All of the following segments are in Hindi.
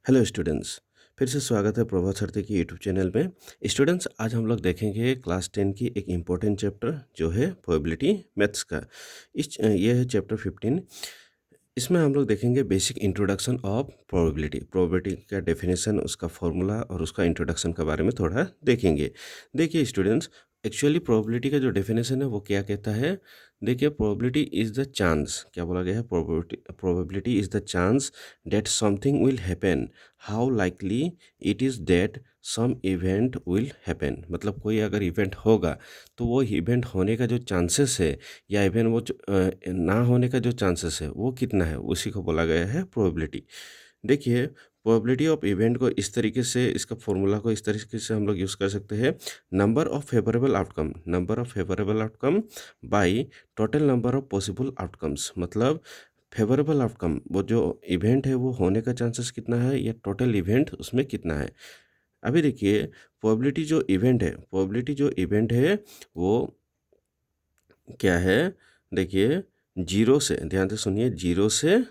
Hello students. फिर से स्वागत है प्रभात सरते की यूट्यूब चैनल में। स्टूडेंट्स, आज हम लोग देखेंगे क्लास 10 की एक इम्पोर्टेंट चैप्टर जो है प्रोबेबिलिटी मैथ्स का। ये है चैप्टर 15। इसमें हम लोग देखेंगे basic introduction of probability. Probability का डेफिनेशन, उसका फॉर्मूला और उसका इंट्रोडक्शन के बारे में थोड़ा देखेंगे। देखिए स्टूडेंट्स, एक्चुअली प्रोबेबिलिटी का जो डेफिनेशन है वो क्या कहता है। देखिए, प्रोबेबिलिटी इज द चांस, क्या बोला गया है, probability is the chance that something will happen, how likely it is that some event will happen. मतलब कोई अगर इवेंट होगा तो वो इवेंट होने का जो चांसेस है या इवेंट ना होने का जो चांसेस है वो कितना है, उसी को बोला गया है प्रोबेबिलिटी। देखिए, प्रोबेबिलिटी ऑफ इवेंट को इस तरीके से, इसका फॉर्मूला को इस तरीके से हम लोग यूज़ कर सकते हैं। Number of favourable outcome by total number of possible outcomes. मतलब फेवरेबल आउटकम, वो जो इवेंट है वो होने का चांसेस कितना है या टोटल इवेंट उसमें कितना है। अभी देखिए, प्रोबेबिलिटी जो इवेंट है वो क्या है। देखिए, जीरो से, ध्यान से सुनिए, जीरो से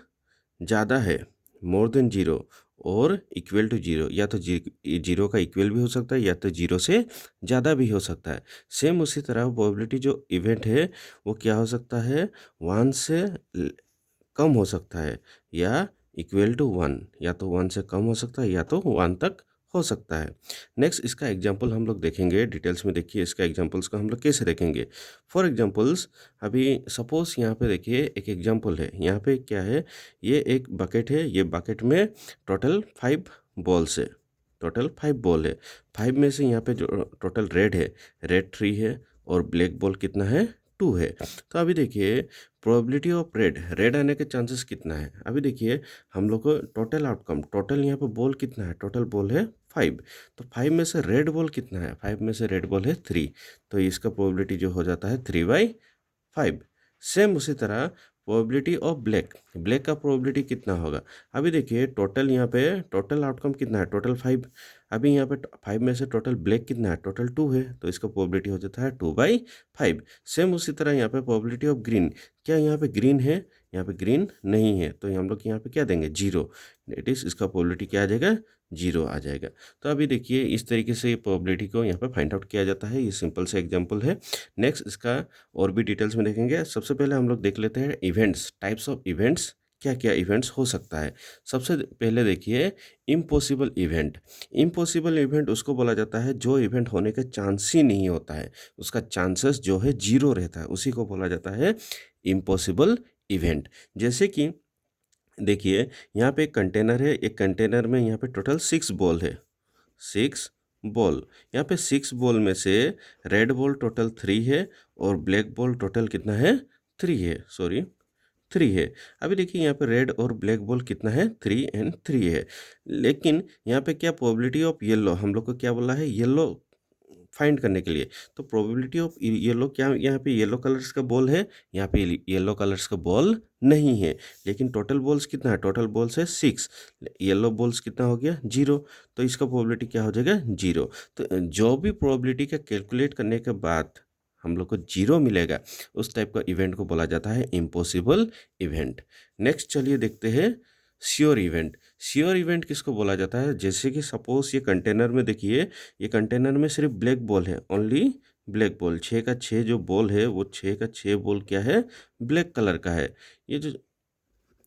ज़्यादा है, मोर देन जीरो, और इक्वल टू जीरो। या तो जीरो का इक्वल भी हो सकता है या तो जीरो से ज़्यादा भी हो सकता है। सेम उसी तरह प्रोबेबिलिटी जो इवेंट है वो क्या हो सकता है, वन से कम हो सकता है या इक्वल टू वन, या तो वन से कम हो सकता है या तो वन तक हो सकता है। नेक्स्ट, इसका एग्जांपल हम लोग देखेंगे डिटेल्स में। देखिए, इसका एग्जांपल्स को हम लोग कैसे देखेंगे। फॉर एग्जांपल्स, अभी सपोज यहाँ पे देखिए एक एग्जांपल है। यहाँ पे क्या है, ये एक बकेट है। ये बकेट में टोटल 5 बॉल्स है। टोटल 5 बॉल है। 5 में से यहाँ पे जो टोटल रेड है, रेड 3 है, और ब्लैक बॉल कितना है, 2 है। तो अभी देखिए, प्रोबेबिलिटी ऑफ रेड, रेड आने के चांसेस कितना है। अभी देखिए, हम लोग को टोटल आउटकम, टोटल यहाँ पे बॉल कितना है, टोटल बॉल है 5। तो 5 में से रेड बॉल कितना है, 5 में से रेड बॉल है 3। तो इसका प्रोबेबिलिटी जो हो जाता है 3/5। सेम उसी तरह प्रोबेबिलिटी ऑफ ब्लैक, ब्लैक का प्रोबेबिलिटी कितना होगा। अभी देखिए, टोटल यहाँ पे टोटल आउटकम कितना है, टोटल 5। अभी यहाँ पे 5 में से टोटल ब्लैक कितना है, टोटल 2 है। तो इसका प्रोबेबिलिटी हो जाता है 2/5। सेम उसी तरह यहाँ पे प्रोबेबिलिटी ऑफ ग्रीन, क्या यहाँ पे ग्रीन है, यहाँ पे ग्रीन नहीं है। तो हम लोग यहाँ पे क्या देंगे, जीरो। डेट इज, इसका प्रोबेबिलिटी क्या आ जाएगा, जीरो आ जाएगा। तो अभी देखिए, इस तरीके से प्रोबेबिलिटी को यहाँ पे फाइंड आउट किया जाता है। ये सिंपल से एग्जांपल है। नेक्स्ट, इसका और भी डिटेल्स में देखेंगे। सबसे पहले हम लोग देख लेते हैं इवेंट्स, टाइप्स ऑफ इवेंट्स, क्या क्या इवेंट्स हो सकता है। सबसे पहले देखिए, इम्पॉसिबल इवेंट। इम्पॉसिबल इवेंट उसको बोला जाता है जो इवेंट होने का चांस ही नहीं होता है, उसका चांसेस जो है जीरो रहता है, उसी को बोला जाता है इम्पॉसिबल इवेंट। जैसे कि देखिए, यहाँ पे एक कंटेनर है। एक कंटेनर में यहाँ पे टोटल 6 बॉल है, 6 बॉल। यहाँ पे 6 बॉल में से रेड बॉल टोटल 3 है और ब्लैक बॉल टोटल कितना है, 3 है, सॉरी 3 है। अभी देखिए, यहाँ पे रेड और ब्लैक बॉल कितना है, 3 एंड 3 है। लेकिन यहाँ पे क्या, प्रोबेबिलिटी ऑफ येलो, हम लोग को क्या बोला है, येलो फाइंड करने के लिए। तो प्रोबेबिलिटी ऑफ येलो, क्या यहाँ पे येलो कलर्स का बॉल है, यहाँ पे येलो कलर्स का बॉल नहीं है। लेकिन टोटल बॉल्स कितना है, टोटल बॉल्स है 6, येलो बॉल्स कितना हो गया, जीरो। तो इसका प्रोबेबिलिटी क्या हो जाएगा, जीरो। तो जो भी प्रोबेबिलिटी का कैलकुलेट करने के बाद हम लोग को जीरो मिलेगा, उस टाइप का इवेंट को बोला जाता है इम्पॉसिबल इवेंट। नेक्स्ट चलिए देखते हैं श्योर इवेंट। श्योर इवेंट किसको बोला जाता है, जैसे कि सपोज ये कंटेनर में देखिए, ये कंटेनर में सिर्फ ब्लैक बॉल है, ओनली ब्लैक बॉल। 6 का 6 जो बॉल है वो 6 का 6 बॉल क्या है, ब्लैक कलर का है। ये जो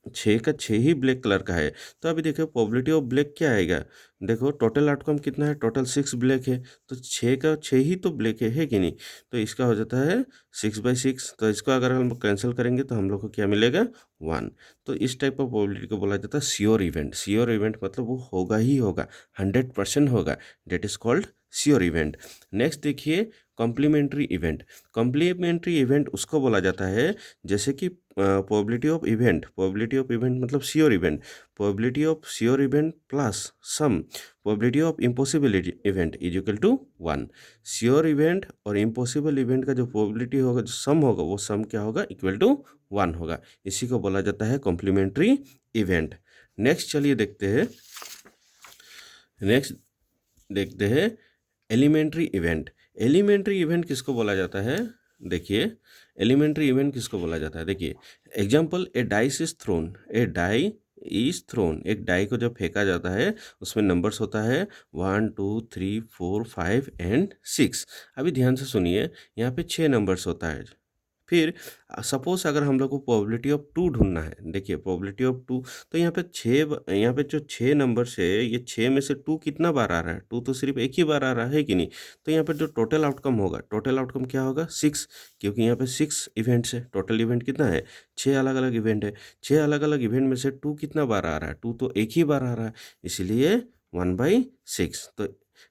6 का 6 ही ब्लैक कलर का है। तो अभी देखो, प्रोबेबिलिटी ऑफ ब्लैक क्या आएगा। देखो, टोटल आउटकम कितना है, टोटल 6 ब्लैक है। तो 6 का 6 ही तो ब्लैक है कि नहीं। तो इसका हो जाता है 6/6। तो इसको अगर हम कैंसिल करेंगे तो हम लोग को क्या मिलेगा, 1। तो इस टाइप ऑफ प्रोबेबिलिटी को बोला जाता है श्योर इवेंट। श्योर इवेंट मतलब वो होगा ही होगा, 100% होगा। That is called sure event. Next देखिए, कॉम्प्लीमेंट्री इवेंट। कॉम्प्लीमेंट्री इवेंट उसको बोला जाता है, जैसे कि प्रोबेबिलिटी ऑफ इवेंट मतलब sure event, probability of sure event plus some probability of impossible event is equal to 1। Sure event और इम्पॉसिबल इवेंट का जो प्रोबेबिलिटी होगा, जो सम होगा, वो सम क्या होगा, इक्वल टू 1 होगा। इसी को बोला जाता है कॉम्प्लीमेंट्री इवेंट। नेक्स्ट चलिए देखते हैं, नेक्स्ट देखते हैं एलिमेंट्री इवेंट। एलिमेंट्री इवेंट किसको बोला जाता है, देखिए, एलिमेंट्री इवेंट किसको बोला जाता है। देखिए example, a dice is thrown, a die is thrown, एक डाई को जब फेंका जाता है उसमें नंबर्स होता है 1 2 3 4 5 एंड 6। अभी ध्यान से सुनिए, यहाँ पे 6 नंबर्स होता है। फिर सपोज़ अगर हम लोग को प्रोबेबिलिटी ऑफ 2 ढूँढना है, देखिए प्रोबेबिलिटी ऑफ 2, तो यहाँ पे 6 यहाँ पे जो 6 नंबर्स है, ये 6 में से 2 कितना बार आ रहा है? 2 तो सिर्फ़ एक ही बार आ रहा है कि नहीं? तो यहाँ पे जो टोटल आउटकम होगा, टोटल आउटकम क्या होगा? 6, क्योंकि यहाँ पे 6 इवेंट्स है, टोटल इवेंट कितना है? 6 अलग-अलग इवेंट है। 6 अलग-अलग इवेंट में से 2 कितना बार आ रहा है? 2 तो एक ही बार आ रहा है, इसलिए 1/6। तो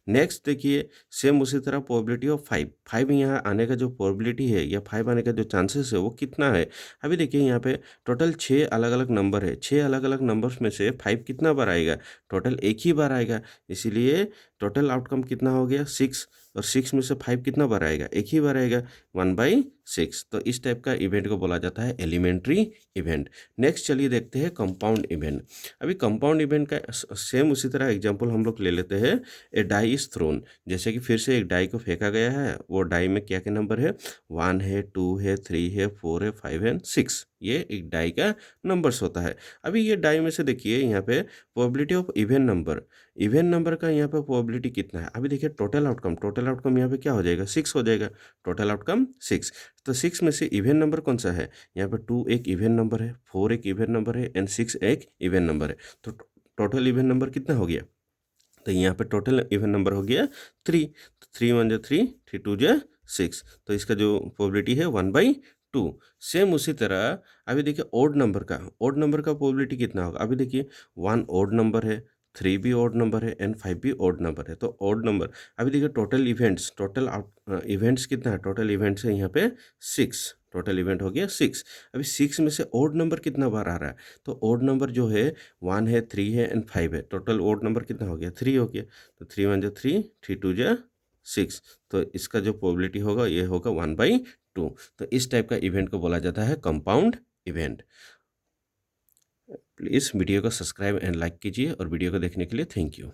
नेक्स्ट देखिए, सेम उसी तरह प्रोबेबिलिटी ऑफ 5, 5 यहाँ आने का जो प्रोबेबिलिटी है या 5 आने का जो चांसेस है वो कितना है? अभी देखिए यहाँ पे टोटल 6 अलग-अलग नंबर है, 6 अलग-अलग नंबर्स में से 5 कितना बार आएगा? टोटल एक ही बार आएगा, इसीलिए टोटल आउटकम कितना हो गया? 6, और 6 में से 5 कितना बार आएगा? एक ही बार आएगा, 1/6। तो इस टाइप का इवेंट को बोला जाता है एलिमेंट्री इवेंट। नेक्स्ट चलिए देखते हैं कंपाउंड इवेंट। अभी कंपाउंड इवेंट का सेम उसी तरह एग्जांपल हम लोग ले लेते हैं। ए डाई इज थ्रोन, जैसे कि फिर से एक डाई को फेंका गया है, वो डाई में क्या क्या नंबर है? 1 है, 2 है, 3 है, 4 है, 5 एंड 6, ये एक डाई का नंबर्स होता है। अभी ये डाई में से देखिए यहाँ पे प्रोबेबिलिटी ऑफ इवन नंबर का यहाँ पे प्रोबेबिलिटी कितना है? अभी देखिए टोटल आउटकम यहाँ पे क्या हो जाएगा? 6 हो जाएगा, टोटल आउटकम 6। तो 6 में से इवन नंबर कौन सा है? यहाँ पे 2 एक इवन नंबर है, 4 एक इवन नंबर है एंड 6 एक इवन नंबर है। तो टोटल इवन नंबर कितना हो गया? तो यहाँ पे टोटल इवन नंबर हो गया 3। तो 3 1 जा 3, 3 2 जा 6। तो इसका जो प्रोबेबिलिटी है 1/2। सेम उसी तरह अभी देखिए ओड नंबर का प्रोबेबिलिटी कितना होगा? अभी देखिए 1 ओड नंबर है, 3 भी ओड नंबर है एंड 5 भी ओड नंबर है। तो ओड नंबर, अभी देखिए टोटल इवेंट्स कितना है? टोटल इवेंट्स है यहाँ पे 6, टोटल इवेंट हो गया 6। अभी 6 में से ओड नंबर कितना बार आ रहा है? तो ओड नंबर जो है 1 है, 3 है एंड 5 है। टोटल ओड नंबर कितना हो गया? 3 हो गया। तो 3 1 जा 3, 3 2 जा 6। तो इसका जो प्रोबेबिलिटी होगा ये होगा 1/2। तो इस टाइप का इवेंट को बोला जाता है कंपाउंड इवेंट। प्लीज़ वीडियो को सब्सक्राइब एंड लाइक कीजिए और वीडियो को देखने के लिए थैंक यू।